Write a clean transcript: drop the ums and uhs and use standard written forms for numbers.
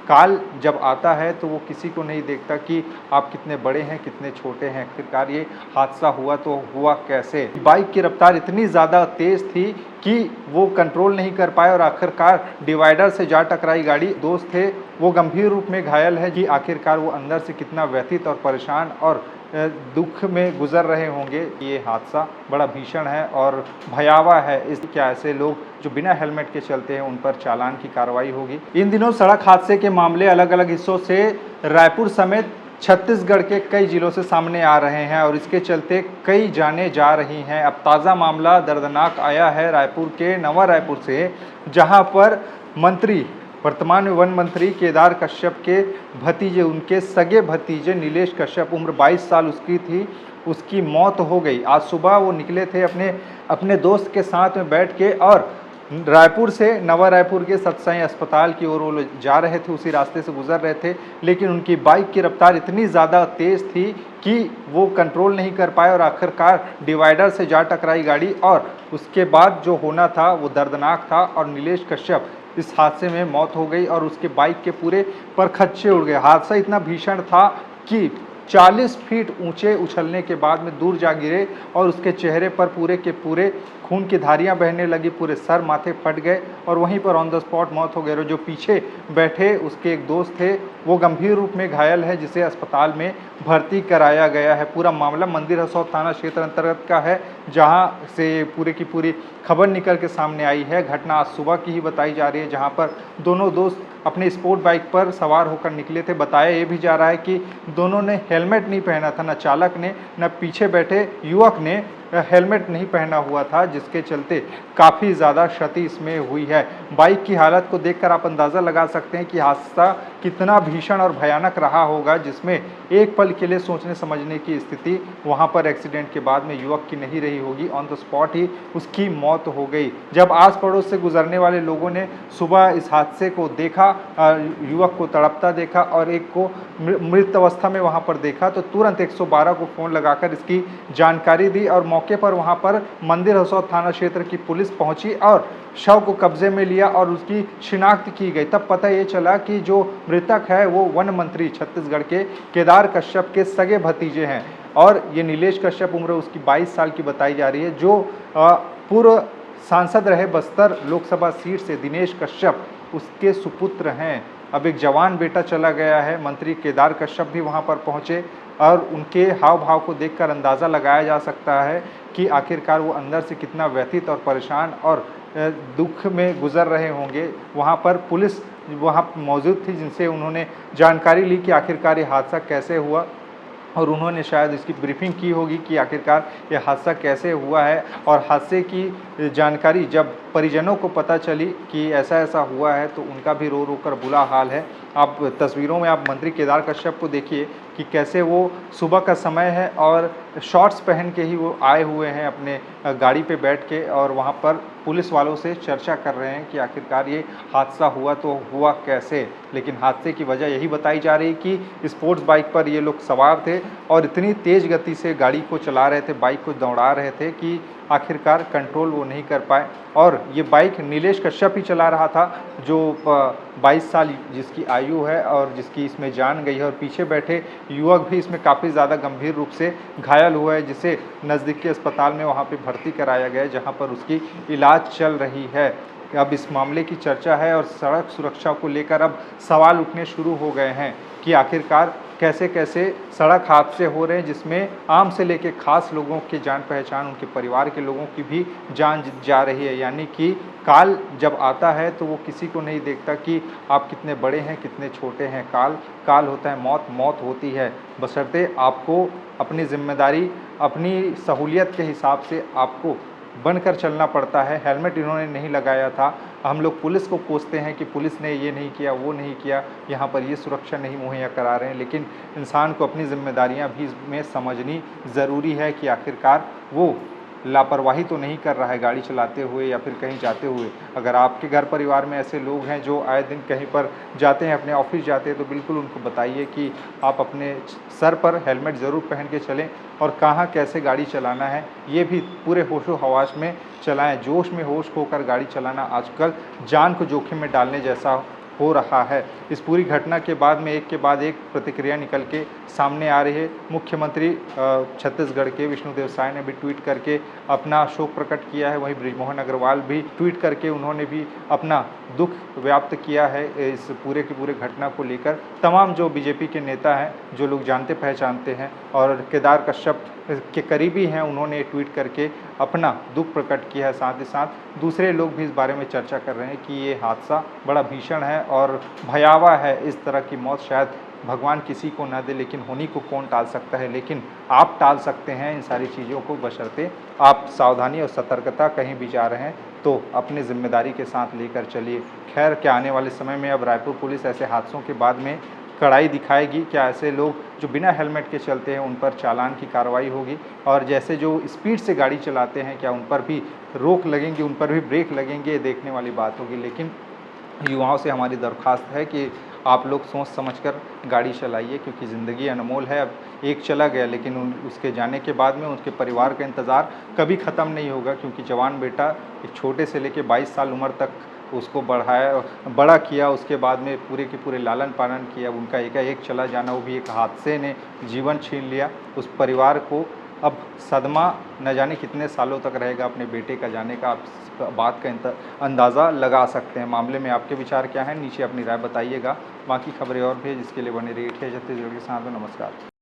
काल जब आता है तो वो किसी को नहीं देखता कि आप कितने बड़े हैं, कितने छोटे हैं। आखिरकार ये हादसा हुआ तो हुआ कैसे? बाइक की रफ्तार इतनी ज़्यादा तेज़ थी कि वो कंट्रोल नहीं कर पाए और आखिरकार डिवाइडर से जा टकराई गाड़ी। दोस्त थे वो गंभीर रूप में घायल है कि आखिरकार वो अंदर से कितना व्यथित और परेशान और दुख में गुजर रहे होंगे। ये हादसा बड़ा भीषण है और भयावह है। इस क्या ऐसे लोग जो बिना हेलमेट के चलते हैं उन पर चालान की कार्रवाई होगी। इन दिनों सड़क हादसे के मामले अलग अलग हिस्सों से रायपुर समेत छत्तीसगढ़ के कई जिलों से सामने आ रहे हैं और इसके चलते कई जानें जा रही हैं। अब ताज़ा मामला दर्दनाक आया है रायपुर के नवा रायपुर से, जहां पर मंत्री वर्तमान में वन मंत्री केदार कश्यप के भतीजे, उनके सगे भतीजे नीलेश कश्यप, उम्र 22 साल उसकी थी, उसकी मौत हो गई। आज सुबह वो निकले थे अपने दोस्त के साथ में बैठ के और रायपुर से नवा रायपुर के सतसाई अस्पताल की ओर वो जा रहे थे, उसी रास्ते से गुजर रहे थे, लेकिन उनकी बाइक की रफ्तार इतनी ज़्यादा तेज़ थी कि वो कंट्रोल नहीं कर पाए और आखिरकार डिवाइडर से जा टकराई गाड़ी और उसके बाद जो होना था वो दर्दनाक था और नीलेश कश्यप इस हादसे में मौत हो गई और उसके बाइक के पूरे परखच्चे उड़ गए। हादसा इतना भीषण था कि 40 फीट ऊंचे उछलने के बाद में दूर जा गिरे और उसके चेहरे पर पूरे के पूरे खून की धारियां बहने लगी, पूरे सर माथे फट गए और वहीं पर ऑन द स्पॉट मौत हो गई। और जो पीछे बैठे उसके एक दोस्त थे वो गंभीर रूप में घायल है, जिसे अस्पताल में भर्ती कराया गया है। पूरा मामला मंदिर हसौद थाना क्षेत्र अंतर्गत का है, जहां से पूरे की पूरी खबर निकल के सामने आई है। घटना आज सुबह की ही बताई जा रही है, जहां पर दोनों दोस्त अपने स्पोर्ट बाइक पर सवार होकर निकले थे। बताया ये भी जा रहा है कि दोनों ने हेलमेट नहीं पहना था, न चालक ने न पीछे बैठे युवक ने हेलमेट नहीं पहना हुआ था, जिसके चलते काफ़ी ज़्यादा क्षति इसमें हुई है। बाइक की हालत को देखकर आप अंदाज़ा लगा सकते हैं कि हादसा कितना भीषण और भयानक रहा होगा, जिसमें एक पल के लिए सोचने समझने की स्थिति वहां पर एक्सीडेंट के बाद में युवक की नहीं रही होगी। ऑन द स्पॉट ही उसकी मौत हो गई। जब आस पड़ोस से गुजरने वाले लोगों ने सुबह इस हादसे को देखा, युवक को तड़पता देखा और एक को मृत अवस्था में वहां पर देखा, तो तुरंत 112 को फ़ोन लगाकर इसकी जानकारी दी और मौके पर वहां पर मंदिर हसौद थाना क्षेत्र की पुलिस पहुंची और शव को कब्जे में लिया और उसकी शिनाख्त की गई। तब पता ये चला कि जो मृतक है वो वन मंत्री छत्तीसगढ़ के केदार कश्यप के सगे भतीजे हैं और ये नीलेश कश्यप, उम्र उसकी 22 साल की बताई जा रही है, जो पूर्व सांसद रहे बस्तर लोकसभा सीट से दिनेश कश्यप, उसके सुपुत्र हैं। अब एक जवान बेटा चला गया है। मंत्री केदार कश्यप भी वहां पर पहुंचे और उनके हाव भाव को देखकर अंदाज़ा लगाया जा सकता है कि आखिरकार वो अंदर से कितना व्यथित और परेशान और दुख में गुजर रहे होंगे। वहाँ पर पुलिस वहाँ मौजूद थी, जिनसे उन्होंने जानकारी ली कि आखिरकार ये हादसा कैसे हुआ और उन्होंने शायद इसकी ब्रीफिंग की होगी कि आखिरकार ये हादसा कैसे हुआ है। और हादसे की जानकारी जब परिजनों को पता चली कि ऐसा ऐसा हुआ है तो उनका भी रो रो कर बुरा हाल है। आप तस्वीरों में आप मंत्री केदार कश्यप को देखिए कि कैसे वो सुबह का समय है और शॉर्ट्स पहन के ही वो आए हुए हैं अपने गाड़ी पे बैठ के और वहाँ पर पुलिस वालों से चर्चा कर रहे हैं कि आखिरकार ये हादसा हुआ तो हुआ कैसे। लेकिन हादसे की वजह यही बताई जा रही कि स्पोर्ट्स बाइक पर ये लोग सवार थे और इतनी तेज़ गति से गाड़ी को चला रहे थे, बाइक को दौड़ा रहे थे कि आखिरकार कंट्रोल वो नहीं कर पाए। और ये बाइक नीलेश कश्यप ही चला रहा था, जो 22 साल जिसकी आयु है और जिसकी इसमें जान गई है, और पीछे बैठे युवक भी इसमें काफ़ी ज़्यादा गंभीर रूप से घायल हुआ है, जिसे नज़दीकी अस्पताल में वहाँ पे भर्ती कराया गया है, जहाँ पर उसकी इलाज चल रही है। अब इस मामले की चर्चा है और सड़क सुरक्षा को लेकर अब सवाल उठने शुरू हो गए हैं कि आखिरकार कैसे कैसे सड़क हादसे हो रहे हैं, जिसमें आम से लेकर खास लोगों की जान पहचान, उनके परिवार के लोगों की भी जान जा रही है। यानी कि काल जब आता है तो वो किसी को नहीं देखता कि आप कितने बड़े हैं, कितने छोटे हैं। काल होता है, मौत होती है, बशर्ते आपको अपनी जिम्मेदारी, अपनी सहूलियत के हिसाब से आपको बनकर चलना पड़ता है। हेलमेट इन्होंने नहीं लगाया था। हम लोग पुलिस को कोसते हैं कि पुलिस ने ये नहीं किया, वो नहीं किया, यहाँ पर ये सुरक्षा नहीं मुहैया करा रहे हैं, लेकिन इंसान को अपनी जिम्मेदारियाँ भी इसमें समझनी ज़रूरी है कि आखिरकार वो लापरवाही तो नहीं कर रहा है गाड़ी चलाते हुए या फिर कहीं जाते हुए। अगर आपके घर परिवार में ऐसे लोग हैं जो आए दिन कहीं पर जाते हैं, अपने ऑफिस जाते हैं, तो बिल्कुल उनको बताइए कि आप अपने सर पर हेलमेट ज़रूर पहन के चलें और कहाँ कैसे गाड़ी चलाना है ये भी पूरे होशो हवास में चलाएं। जोश में होश खोकर गाड़ी चलाना आजकल जान को जोखिम में डालने जैसा हो रहा है। इस पूरी घटना के बाद में एक के बाद एक प्रतिक्रिया निकल के सामने आ रही है। मुख्यमंत्री छत्तीसगढ़ के विष्णुदेव साय ने भी ट्वीट करके अपना शोक प्रकट किया है। वहीं बृजमोहन अग्रवाल भी ट्वीट करके उन्होंने भी अपना दुख व्यक्त किया है इस पूरे की पूरे घटना को लेकर। तमाम जो बीजेपी के नेता हैं, जो लोग जानते पहचानते हैं और केदार कश्यप के करीबी हैं, उन्होंने ट्वीट करके अपना दुख प्रकट किया है। साथ ही साथ दूसरे लोग भी इस बारे में चर्चा कर रहे हैं कि ये हादसा बड़ा भीषण है और भयावह है। इस तरह की मौत शायद भगवान किसी को ना दे, लेकिन होनी को कौन टाल सकता है। लेकिन आप टाल सकते हैं इन सारी चीज़ों को, बशर्ते आप सावधानी और सतर्कता कहीं भी जा रहे हैं तो अपनी जिम्मेदारी के साथ लेकर चलिए। खैर, क्या आने वाले समय में अब रायपुर पुलिस ऐसे हादसों के बाद में कड़ाई दिखाएगी? क्या ऐसे लोग जो बिना हेलमेट के चलते हैं उन पर चालान की कार्रवाई होगी? और जैसे जो स्पीड से गाड़ी चलाते हैं, क्या उन पर भी रोक लगेंगी, उन पर भी ब्रेक लगेंगे? ये देखने वाली बात होगी। लेकिन युवाओं से हमारी दरख्वास्त है कि आप लोग सोच समझकर गाड़ी चलाइए, क्योंकि ज़िंदगी अनमोल है। अब एक चला गया, लेकिन उसके जाने के बाद में उसके परिवार का इंतज़ार कभी ख़त्म नहीं होगा, क्योंकि जवान बेटा एक छोटे से लेके 22 साल उम्र तक उसको बड़ा किया, उसके बाद में पूरे के पूरे लालन पालन किया। उनका एकाएक चला जाना, वो भी एक हादसे ने जीवन छीन लिया। उस परिवार को अब सदमा न जाने कितने सालों तक रहेगा अपने बेटे का जाने का। आप इस बात का अंदाज़ा लगा सकते हैं। मामले में आपके विचार क्या हैं? नीचे अपनी राय बताइएगा। बाकी खबरें और भी जिसके लिए बने रहिए छत्तीसगढ़ के साथ में। नमस्कार।